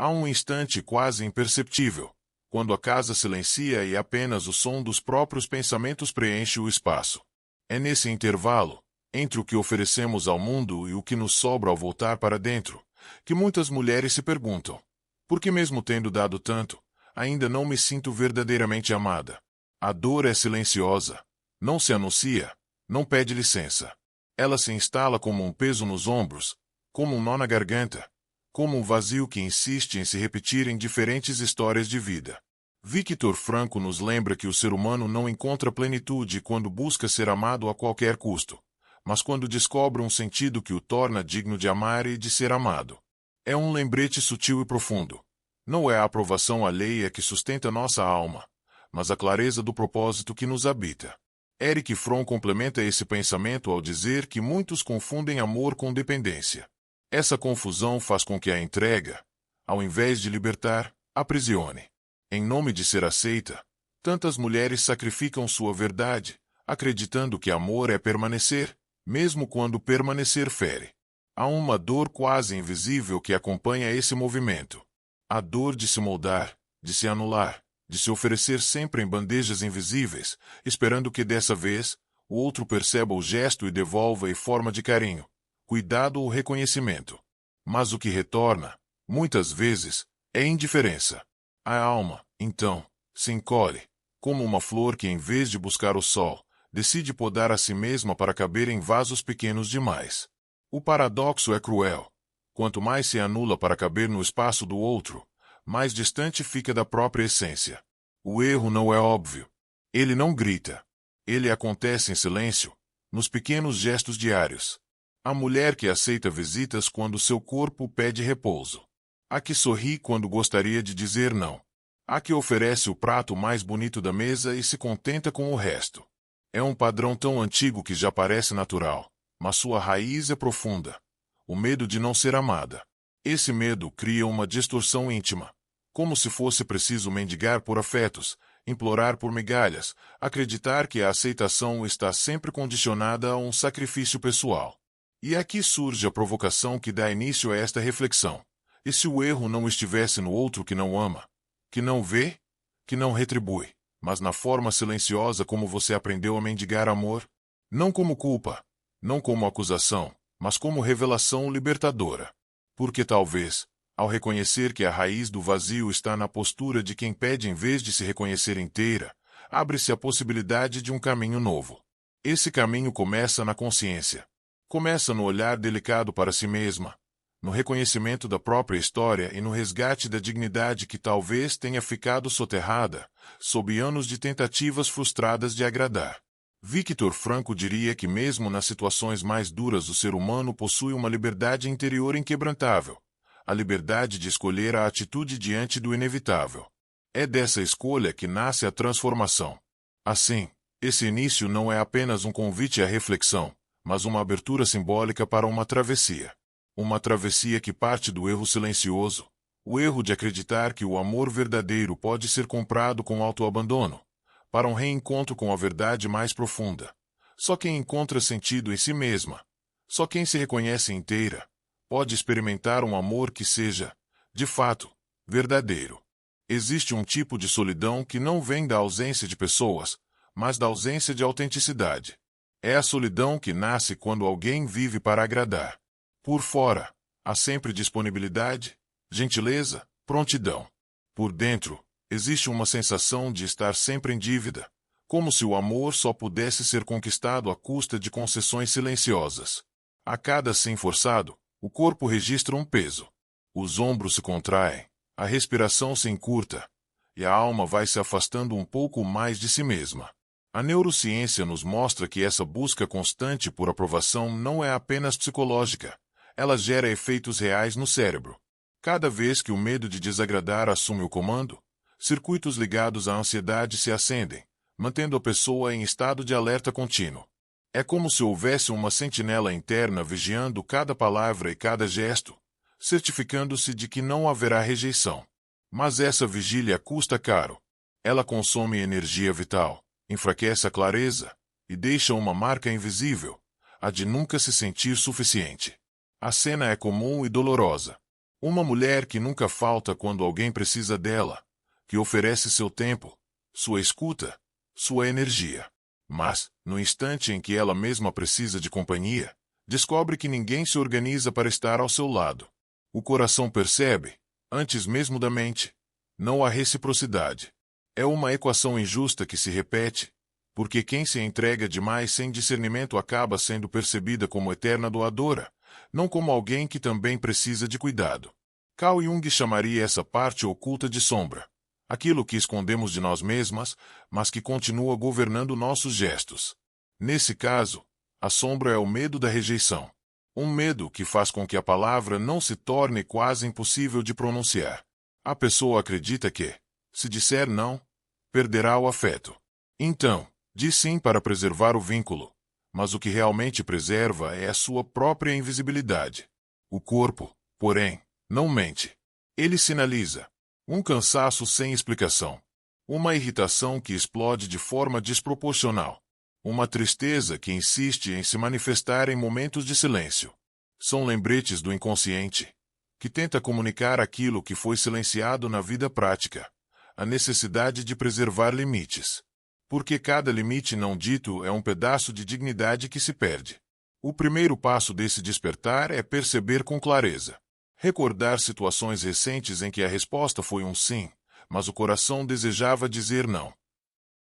Há um instante quase imperceptível, quando a casa silencia e apenas o som dos próprios pensamentos preenche o espaço. É nesse intervalo, entre o que oferecemos ao mundo e o que nos sobra ao voltar para dentro, que muitas mulheres se perguntam: por que mesmo tendo dado tanto, ainda não me sinto verdadeiramente amada? A dor é silenciosa, não se anuncia, não pede licença. Ela se instala como um peso nos ombros, como um nó na garganta, como um vazio que insiste em se repetir em diferentes histórias de vida. Viktor Frankl nos lembra que o ser humano não encontra plenitude quando busca ser amado a qualquer custo, mas quando descobre um sentido que o torna digno de amar e de ser amado. É um lembrete sutil e profundo. Não é a aprovação alheia que sustenta nossa alma, mas a clareza do propósito que nos habita. Erich Fromm complementa esse pensamento ao dizer que muitos confundem amor com dependência. Essa confusão faz com que a entrega, ao invés de libertar, aprisione. Em nome de ser aceita, tantas mulheres sacrificam sua verdade, acreditando que amor é permanecer, mesmo quando permanecer fere. Há uma dor quase invisível que acompanha esse movimento. A dor de se moldar, de se anular, de se oferecer sempre em bandejas invisíveis, esperando que dessa vez, o outro perceba o gesto e devolva em forma de carinho, cuidado ou reconhecimento. Mas o que retorna, muitas vezes, é indiferença. A alma, então, se encolhe, como uma flor que, em vez de buscar o sol, decide podar a si mesma para caber em vasos pequenos demais. O paradoxo é cruel. Quanto mais se anula para caber no espaço do outro, mais distante fica da própria essência. O erro não é óbvio. Ele não grita. Ele acontece em silêncio, nos pequenos gestos diários. A mulher que aceita visitas quando seu corpo pede repouso. A que sorri quando gostaria de dizer não. A que oferece o prato mais bonito da mesa e se contenta com o resto. É um padrão tão antigo que já parece natural, mas sua raiz é profunda. O medo de não ser amada. Esse medo cria uma distorção íntima. Como se fosse preciso mendigar por afetos, implorar por migalhas, acreditar que a aceitação está sempre condicionada a um sacrifício pessoal. E aqui surge a provocação que dá início a esta reflexão. E se o erro não estivesse no outro que não ama, que não vê, que não retribui, mas na forma silenciosa como você aprendeu a mendigar amor? Não como culpa, não como acusação, mas como revelação libertadora. Porque talvez, ao reconhecer que a raiz do vazio está na postura de quem pede em vez de se reconhecer inteira, abre-se a possibilidade de um caminho novo. Esse caminho começa na consciência. Começa no olhar delicado para si mesma, no reconhecimento da própria história e no resgate da dignidade que talvez tenha ficado soterrada, sob anos de tentativas frustradas de agradar. Viktor Frankl diria que mesmo nas situações mais duras o ser humano possui uma liberdade interior inquebrantável, a liberdade de escolher a atitude diante do inevitável. É dessa escolha que nasce a transformação. Assim, esse início não é apenas um convite à reflexão, mas uma abertura simbólica para uma travessia. Uma travessia que parte do erro silencioso, o erro de acreditar que o amor verdadeiro pode ser comprado com autoabandono, para um reencontro com a verdade mais profunda. Só quem encontra sentido em si mesma, só quem se reconhece inteira, pode experimentar um amor que seja, de fato, verdadeiro. Existe um tipo de solidão que não vem da ausência de pessoas, mas da ausência de autenticidade. É a solidão que nasce quando alguém vive para agradar. Por fora, há sempre disponibilidade, gentileza, prontidão. Por dentro, existe uma sensação de estar sempre em dívida, como se o amor só pudesse ser conquistado à custa de concessões silenciosas. A cada sim forçado, o corpo registra um peso. Os ombros se contraem, a respiração se encurta, e a alma vai se afastando um pouco mais de si mesma. A neurociência nos mostra que essa busca constante por aprovação não é apenas psicológica, ela gera efeitos reais no cérebro. Cada vez que o medo de desagradar assume o comando, circuitos ligados à ansiedade se acendem, mantendo a pessoa em estado de alerta contínuo. É como se houvesse uma sentinela interna vigiando cada palavra e cada gesto, certificando-se de que não haverá rejeição. Mas essa vigília custa caro. Ela consome energia vital, enfraquece a clareza e deixa uma marca invisível, a de nunca se sentir suficiente. A cena é comum e dolorosa. Uma mulher que nunca falta quando alguém precisa dela, que oferece seu tempo, sua escuta, sua energia. Mas, no instante em que ela mesma precisa de companhia, descobre que ninguém se organiza para estar ao seu lado. O coração percebe, antes mesmo da mente, não há reciprocidade. É uma equação injusta que se repete, porque quem se entrega demais sem discernimento acaba sendo percebida como eterna doadora, não como alguém que também precisa de cuidado. Carl Jung chamaria essa parte oculta de sombra, aquilo que escondemos de nós mesmas, mas que continua governando nossos gestos. Nesse caso, a sombra é o medo da rejeição. Um medo que faz com que a palavra não se torne quase impossível de pronunciar. A pessoa acredita que, se disser não, perderá o afeto. Então, diz sim para preservar o vínculo, mas o que realmente preserva é a sua própria invisibilidade. O corpo, porém, não mente. Ele sinaliza um cansaço sem explicação, uma irritação que explode de forma desproporcional, uma tristeza que insiste em se manifestar em momentos de silêncio. São lembretes do inconsciente, que tenta comunicar aquilo que foi silenciado na vida prática, a necessidade de preservar limites. Porque cada limite não dito é um pedaço de dignidade que se perde. O primeiro passo desse despertar é perceber com clareza. Recordar situações recentes em que a resposta foi um sim, mas o coração desejava dizer não.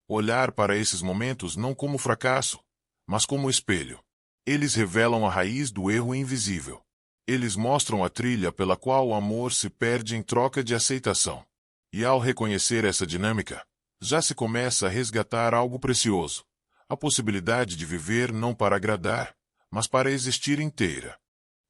Olhar para esses momentos não como fracasso, mas como espelho. Eles revelam a raiz do erro invisível. Eles mostram a trilha pela qual o amor se perde em troca de aceitação. E ao reconhecer essa dinâmica, já se começa a resgatar algo precioso. A possibilidade de viver não para agradar, mas para existir inteira.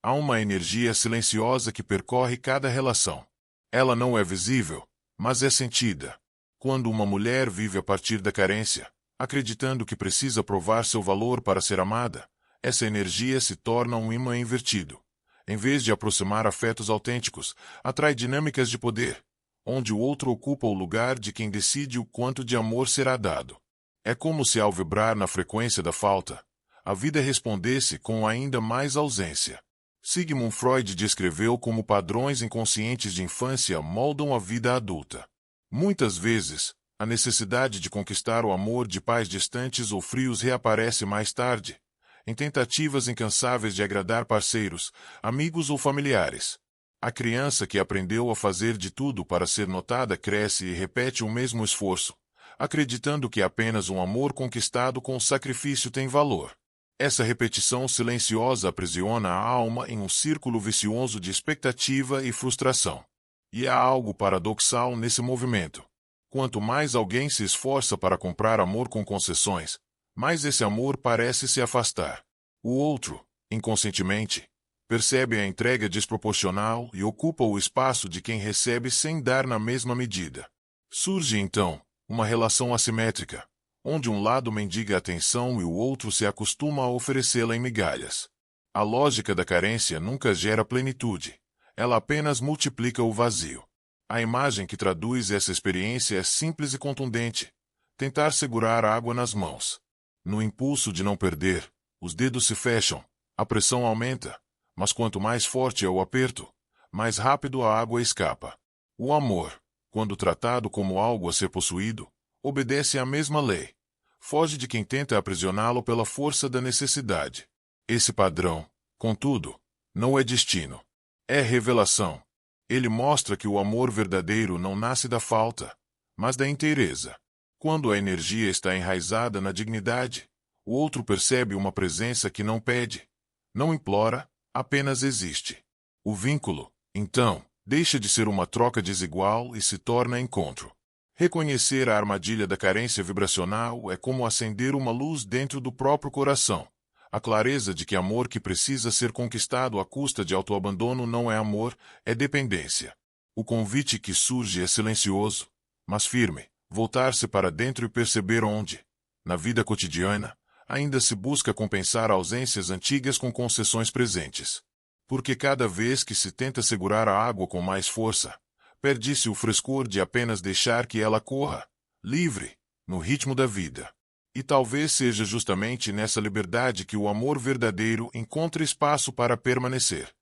Há uma energia silenciosa que percorre cada relação. Ela não é visível, mas é sentida. Quando uma mulher vive a partir da carência, acreditando que precisa provar seu valor para ser amada, essa energia se torna um imã invertido. Em vez de aproximar afetos autênticos, atrai dinâmicas de poder, onde o outro ocupa o lugar de quem decide o quanto de amor será dado. É como se, ao vibrar na frequência da falta, a vida respondesse com ainda mais ausência. Sigmund Freud descreveu como padrões inconscientes de infância moldam a vida adulta. Muitas vezes, a necessidade de conquistar o amor de pais distantes ou frios reaparece mais tarde, em tentativas incansáveis de agradar parceiros, amigos ou familiares. A criança que aprendeu a fazer de tudo para ser notada cresce e repete o mesmo esforço, acreditando que apenas um amor conquistado com sacrifício tem valor. Essa repetição silenciosa aprisiona a alma em um círculo vicioso de expectativa e frustração. E há algo paradoxal nesse movimento. Quanto mais alguém se esforça para comprar amor com concessões, mais esse amor parece se afastar. O outro, inconscientemente, percebe a entrega desproporcional e ocupa o espaço de quem recebe sem dar na mesma medida. Surge, então, uma relação assimétrica, onde um lado mendiga atenção e o outro se acostuma a oferecê-la em migalhas. A lógica da carência nunca gera plenitude, ela apenas multiplica o vazio. A imagem que traduz essa experiência é simples e contundente: tentar segurar a água nas mãos. No impulso de não perder, os dedos se fecham, a pressão aumenta, mas quanto mais forte é o aperto, mais rápido a água escapa. O amor, quando tratado como algo a ser possuído, obedece à mesma lei. Foge de quem tenta aprisioná-lo pela força da necessidade. Esse padrão, contudo, não é destino. É revelação. Ele mostra que o amor verdadeiro não nasce da falta, mas da inteireza. Quando a energia está enraizada na dignidade, o outro percebe uma presença que não pede, não implora, apenas existe. O vínculo, então, deixa de ser uma troca desigual e se torna encontro. Reconhecer a armadilha da carência vibracional é como acender uma luz dentro do próprio coração. A clareza de que amor que precisa ser conquistado à custa de autoabandono não é amor, é dependência. O convite que surge é silencioso, mas firme: voltar-se para dentro e perceber onde, na vida cotidiana, ainda se busca compensar ausências antigas com concessões presentes. Porque cada vez que se tenta segurar a água com mais força, perde-se o frescor de apenas deixar que ela corra, livre, no ritmo da vida. E talvez seja justamente nessa liberdade que o amor verdadeiro encontra espaço para permanecer.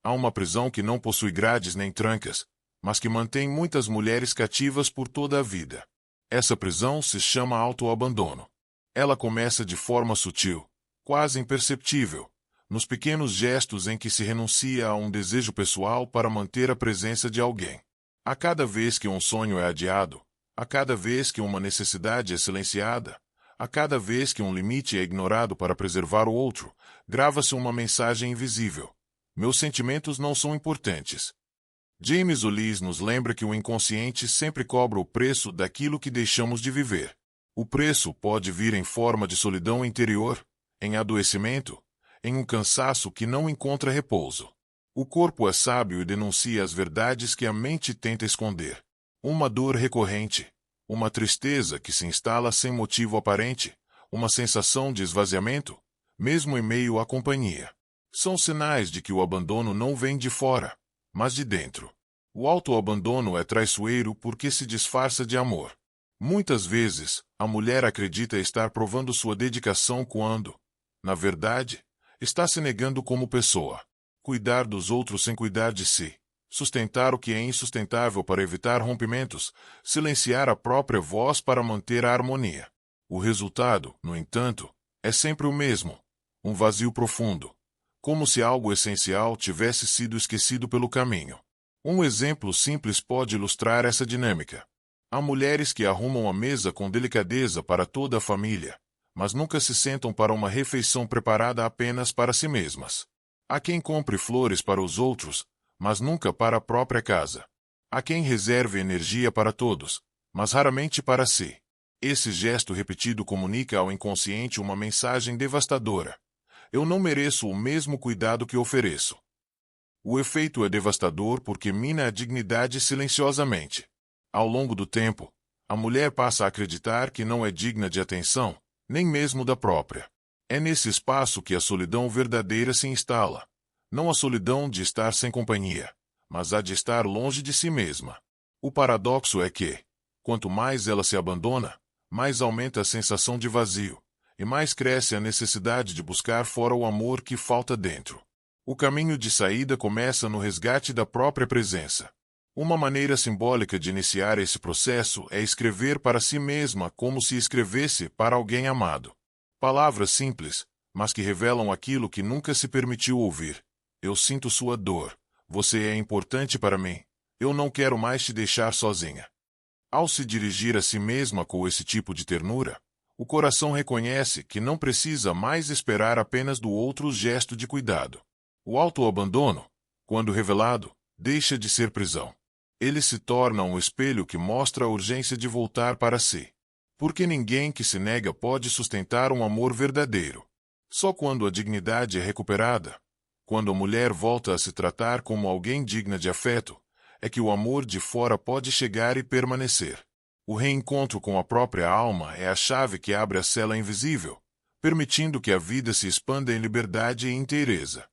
Há uma prisão que não possui grades nem trancas, mas que mantém muitas mulheres cativas por toda a vida. Essa prisão se chama autoabandono. Ela começa de forma sutil, quase imperceptível, nos pequenos gestos em que se renuncia a um desejo pessoal para manter a presença de alguém. A cada vez que um sonho é adiado, a cada vez que uma necessidade é silenciada, a cada vez que um limite é ignorado para preservar o outro, grava-se uma mensagem invisível. Meus sentimentos não são importantes. James Ulis nos lembra que o inconsciente sempre cobra o preço daquilo que deixamos de viver. O preço pode vir em forma de solidão interior, em adoecimento, em um cansaço que não encontra repouso. O corpo é sábio e denuncia as verdades que a mente tenta esconder. Uma dor recorrente, uma tristeza que se instala sem motivo aparente, uma sensação de esvaziamento, mesmo em meio à companhia. São sinais de que o abandono não vem de fora, mas de dentro. O autoabandono é traiçoeiro porque se disfarça de amor. Muitas vezes, a mulher acredita estar provando sua dedicação quando, na verdade, está se negando como pessoa. Cuidar dos outros sem cuidar de si. Sustentar o que é insustentável para evitar rompimentos. Silenciar a própria voz para manter a harmonia. O resultado, no entanto, é sempre o mesmo. Um vazio profundo. Como se algo essencial tivesse sido esquecido pelo caminho. Um exemplo simples pode ilustrar essa dinâmica. Há mulheres que arrumam a mesa com delicadeza para toda a família, mas nunca se sentam para uma refeição preparada apenas para si mesmas. Há quem compre flores para os outros, mas nunca para a própria casa. Há quem reserve energia para todos, mas raramente para si. Esse gesto repetido comunica ao inconsciente uma mensagem devastadora. Eu não mereço o mesmo cuidado que ofereço. O efeito é devastador porque mina a dignidade silenciosamente. Ao longo do tempo, a mulher passa a acreditar que não é digna de atenção, nem mesmo da própria. É nesse espaço que a solidão verdadeira se instala. Não a solidão de estar sem companhia, mas a de estar longe de si mesma. O paradoxo é que, quanto mais ela se abandona, mais aumenta a sensação de vazio, e mais cresce a necessidade de buscar fora o amor que falta dentro. O caminho de saída começa no resgate da própria presença. Uma maneira simbólica de iniciar esse processo é escrever para si mesma como se escrevesse para alguém amado. Palavras simples, mas que revelam aquilo que nunca se permitiu ouvir. Eu sinto sua dor. Você é importante para mim. Eu não quero mais te deixar sozinha. Ao se dirigir a si mesma com esse tipo de ternura, o coração reconhece que não precisa mais esperar apenas do outro o gesto de cuidado. O autoabandono, quando revelado, deixa de ser prisão. Ele se torna um espelho que mostra a urgência de voltar para si. Porque ninguém que se nega pode sustentar um amor verdadeiro. Só quando a dignidade é recuperada, quando a mulher volta a se tratar como alguém digna de afeto, é que o amor de fora pode chegar e permanecer. O reencontro com a própria alma é a chave que abre a cela invisível, permitindo que a vida se expanda em liberdade e inteireza.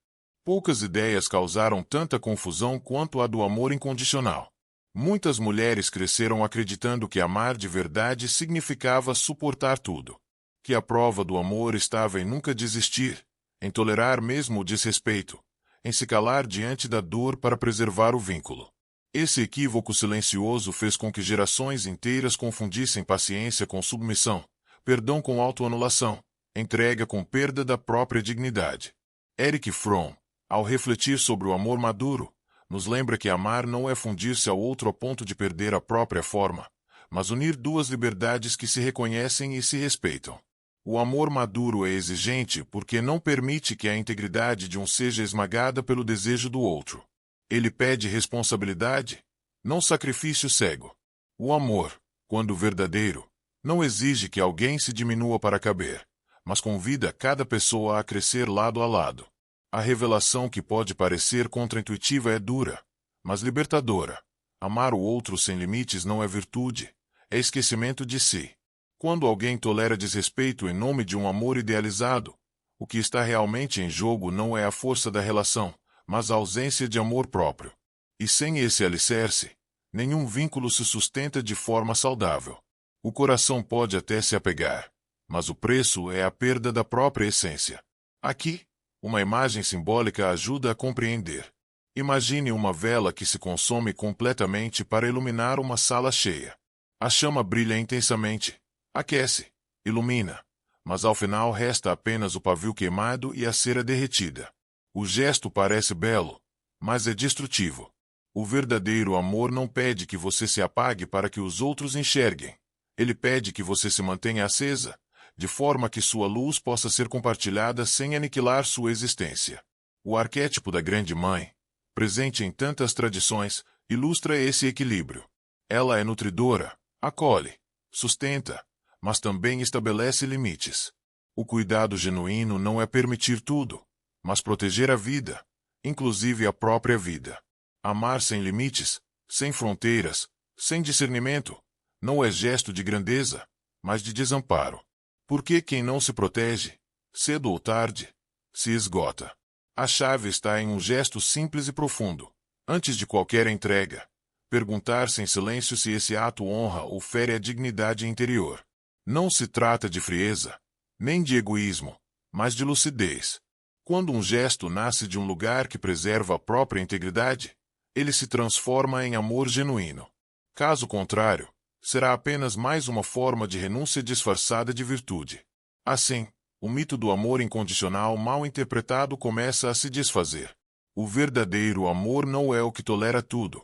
Poucas ideias causaram tanta confusão quanto a do amor incondicional. Muitas mulheres cresceram acreditando que amar de verdade significava suportar tudo. Que a prova do amor estava em nunca desistir, em tolerar mesmo o desrespeito, em se calar diante da dor para preservar o vínculo. Esse equívoco silencioso fez com que gerações inteiras confundissem paciência com submissão, perdão com autoanulação, entrega com perda da própria dignidade. Erich Fromm, ao refletir sobre o amor maduro, nos lembra que amar não é fundir-se ao outro a ponto de perder a própria forma, mas unir duas liberdades que se reconhecem e se respeitam. O amor maduro é exigente porque não permite que a integridade de um seja esmagada pelo desejo do outro. Ele pede responsabilidade, não sacrifício cego. O amor, quando verdadeiro, não exige que alguém se diminua para caber, mas convida cada pessoa a crescer lado a lado. A revelação que pode parecer contraintuitiva é dura, mas libertadora. Amar o outro sem limites não é virtude, é esquecimento de si. Quando alguém tolera desrespeito em nome de um amor idealizado, o que está realmente em jogo não é a força da relação, mas a ausência de amor próprio. E sem esse alicerce, nenhum vínculo se sustenta de forma saudável. O coração pode até se apegar, mas o preço é a perda da própria essência. Aqui, uma imagem simbólica ajuda a compreender. Imagine uma vela que se consome completamente para iluminar uma sala cheia. A chama brilha intensamente, aquece, ilumina, mas ao final resta apenas o pavio queimado e a cera derretida. O gesto parece belo, mas é destrutivo. O verdadeiro amor não pede que você se apague para que os outros enxerguem. Ele pede que você se mantenha acesa, de forma que sua luz possa ser compartilhada sem aniquilar sua existência. O arquétipo da Grande Mãe, presente em tantas tradições, ilustra esse equilíbrio. Ela é nutridora, acolhe, sustenta, mas também estabelece limites. O cuidado genuíno não é permitir tudo, mas proteger a vida, inclusive a própria vida. Amar sem limites, sem fronteiras, sem discernimento, não é gesto de grandeza, mas de desamparo. Porque quem não se protege, cedo ou tarde, se esgota. A chave está em um gesto simples e profundo. Antes de qualquer entrega, perguntar-se em silêncio se esse ato honra ou fere a dignidade interior. Não se trata de frieza, nem de egoísmo, mas de lucidez. Quando um gesto nasce de um lugar que preserva a própria integridade, ele se transforma em amor genuíno. Caso contrário, será apenas mais uma forma de renúncia disfarçada de virtude. Assim, o mito do amor incondicional mal interpretado começa a se desfazer. O verdadeiro amor não é o que tolera tudo,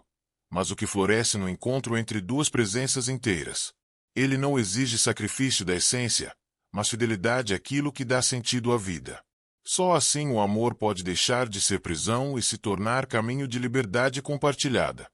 mas o que floresce no encontro entre duas presenças inteiras. Ele não exige sacrifício da essência, mas fidelidade àquilo que dá sentido à vida. Só assim o amor pode deixar de ser prisão e se tornar caminho de liberdade compartilhada.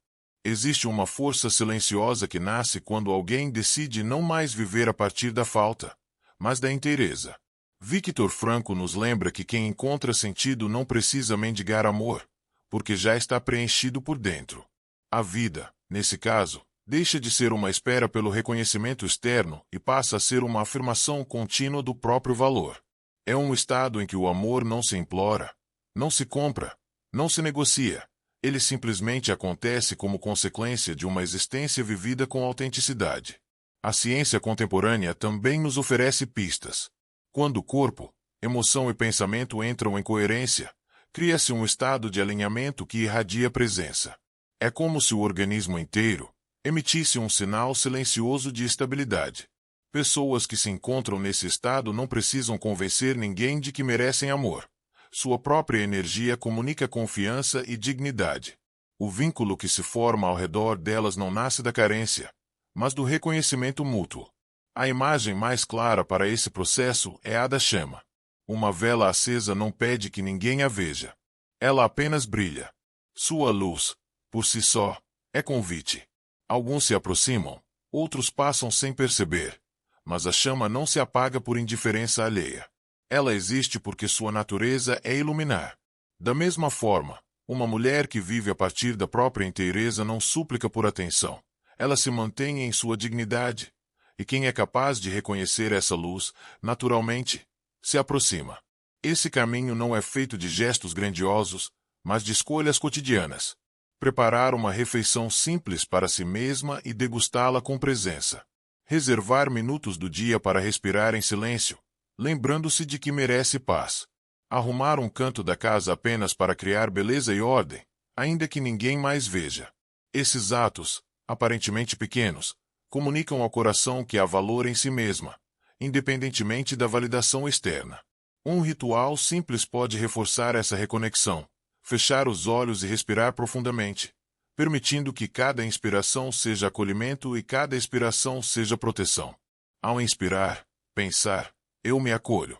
Existe uma força silenciosa que nasce quando alguém decide não mais viver a partir da falta, mas da inteireza. Victor Frankl nos lembra que quem encontra sentido não precisa mendigar amor, porque já está preenchido por dentro. A vida, nesse caso, deixa de ser uma espera pelo reconhecimento externo e passa a ser uma afirmação contínua do próprio valor. É um estado em que o amor não se implora, não se compra, não se negocia. Ele simplesmente acontece como consequência de uma existência vivida com autenticidade. A ciência contemporânea também nos oferece pistas. Quando corpo, emoção e pensamento entram em coerência, cria-se um estado de alinhamento que irradia presença. É como se o organismo inteiro emitisse um sinal silencioso de estabilidade. Pessoas que se encontram nesse estado não precisam convencer ninguém de que merecem amor. Sua própria energia comunica confiança e dignidade. O vínculo que se forma ao redor delas não nasce da carência, mas do reconhecimento mútuo. A imagem mais clara para esse processo é a da chama. Uma vela acesa não pede que ninguém a veja. Ela apenas brilha. Sua luz, por si só, é convite. Alguns se aproximam, outros passam sem perceber. Mas a chama não se apaga por indiferença alheia. Ela existe porque sua natureza é iluminar. Da mesma forma, uma mulher que vive a partir da própria inteireza não súplica por atenção. Ela se mantém em sua dignidade. E quem é capaz de reconhecer essa luz, naturalmente, se aproxima. Esse caminho não é feito de gestos grandiosos, mas de escolhas cotidianas. Preparar uma refeição simples para si mesma e degustá-la com presença. Reservar minutos do dia para respirar em silêncio, lembrando-se de que merece paz. Arrumar um canto da casa apenas para criar beleza e ordem, ainda que ninguém mais veja. Esses atos, aparentemente pequenos, comunicam ao coração que há valor em si mesma, independentemente da validação externa. Um ritual simples pode reforçar essa reconexão, fechar os olhos e respirar profundamente, permitindo que cada inspiração seja acolhimento e cada expiração seja proteção. Ao inspirar, pensar, eu me acolho.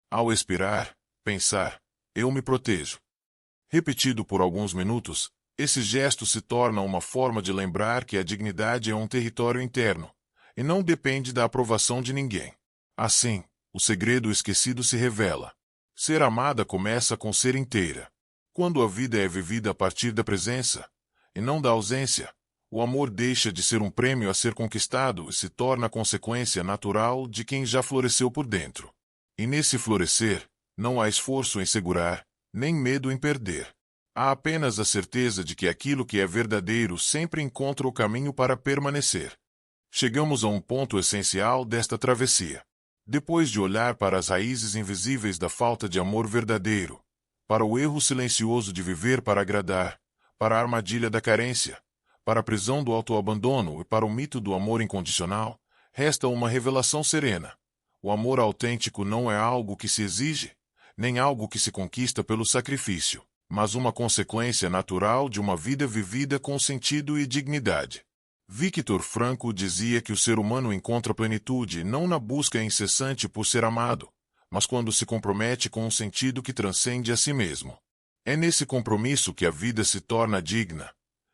Ao expirar, pensar, eu me protejo. Repetido por alguns minutos, esse gesto se torna uma forma de lembrar que a dignidade é um território interno, e não depende da aprovação de ninguém. Assim, o segredo esquecido se revela. Ser amada começa com ser inteira. Quando a vida é vivida a partir da presença, e não da ausência, o amor deixa de ser um prêmio a ser conquistado e se torna a consequência natural de quem já floresceu por dentro. E nesse florescer, não há esforço em segurar, nem medo em perder. Há apenas a certeza de que aquilo que é verdadeiro sempre encontra o caminho para permanecer. Chegamos a um ponto essencial desta travessia. Depois de olhar para as raízes invisíveis da falta de amor verdadeiro, para o erro silencioso de viver para agradar, para a armadilha da carência, para a prisão do autoabandono e para o mito do amor incondicional, resta uma revelação serena. O amor autêntico não é algo que se exige, nem algo que se conquista pelo sacrifício, mas uma consequência natural de uma vida vivida com sentido e dignidade. Viktor Frankl dizia que o ser humano encontra plenitude não na busca incessante por ser amado, mas quando se compromete com um sentido que transcende a si mesmo. É nesse compromisso que a vida se torna digna,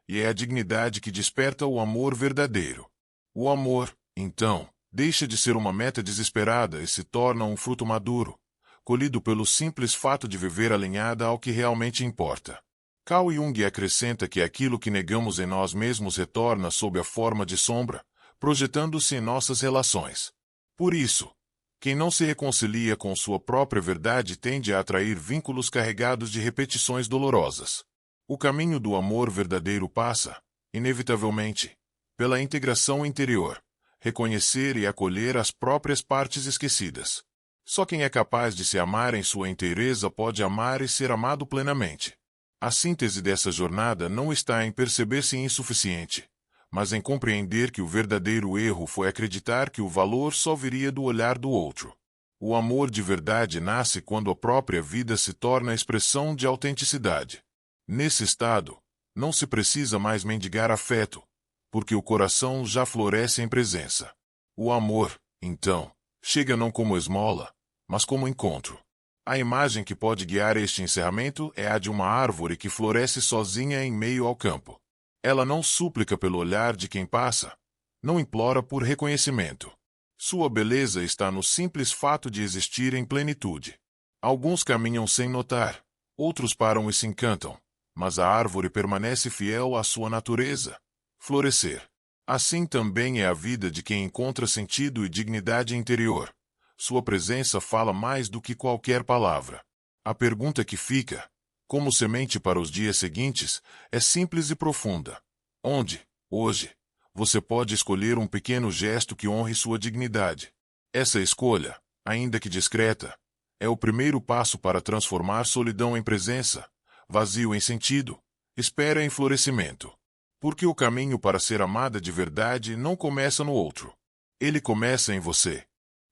e é a dignidade que desperta o amor verdadeiro. O amor, então, deixa de ser uma meta desesperada e se torna um fruto maduro, colhido pelo simples fato de viver alinhada ao que realmente importa. Carl Jung acrescenta que aquilo que negamos em nós mesmos retorna sob a forma de sombra, projetando-se em nossas relações. Por isso, quem não se reconcilia com sua própria verdade tende a atrair vínculos carregados de repetições dolorosas. O caminho do amor verdadeiro passa, inevitavelmente, pela integração interior, reconhecer e acolher as próprias partes esquecidas. Só quem é capaz de se amar em sua inteireza pode amar e ser amado plenamente. A síntese dessa jornada não está em perceber-se insuficiente, mas em compreender que o verdadeiro erro foi acreditar que o valor só viria do olhar do outro. O amor de verdade nasce quando a própria vida se torna a expressão de autenticidade. Nesse estado, não se precisa mais mendigar afeto, porque o coração já floresce em presença. O amor, então, chega não como esmola, mas como encontro. A imagem que pode guiar este encerramento é a de uma árvore que floresce sozinha em meio ao campo. Ela não súplica pelo olhar de quem passa, não implora por reconhecimento. Sua beleza está no simples fato de existir em plenitude. Alguns caminham sem notar, outros param e se encantam, mas a árvore permanece fiel à sua natureza, florescer. Assim também é a vida de quem encontra sentido e dignidade interior. Sua presença fala mais do que qualquer palavra. A pergunta que fica, como semente para os dias seguintes, é simples e profunda. Onde, hoje, você pode escolher um pequeno gesto que honre sua dignidade? Essa escolha, ainda que discreta, é o primeiro passo para transformar solidão em presença, vazio em sentido, espera em florescimento. Porque o caminho para ser amada de verdade não começa no outro. Ele começa em você.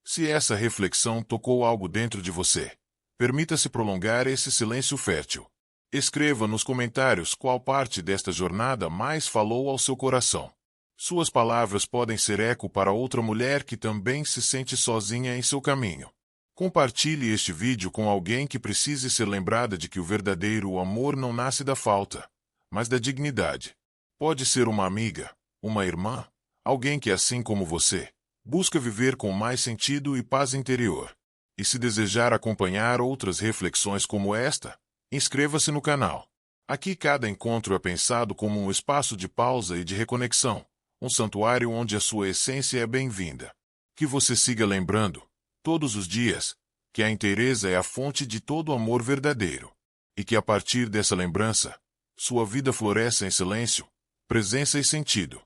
Se essa reflexão tocou algo dentro de você, permita-se prolongar esse silêncio fértil. Escreva nos comentários qual parte desta jornada mais falou ao seu coração. Suas palavras podem ser eco para outra mulher que também se sente sozinha em seu caminho. Compartilhe este vídeo com alguém que precise ser lembrada de que o verdadeiro amor não nasce da falta, mas da dignidade. Pode ser uma amiga, uma irmã, alguém que, assim como você, busca viver com mais sentido e paz interior. E se desejar acompanhar outras reflexões como esta, inscreva-se no canal. Aqui cada encontro é pensado como um espaço de pausa e de reconexão, um santuário onde a sua essência é bem-vinda. Que você siga lembrando, todos os dias, que a inteireza é a fonte de todo amor verdadeiro. E que a partir dessa lembrança, sua vida floresça em silêncio, presença e sentido.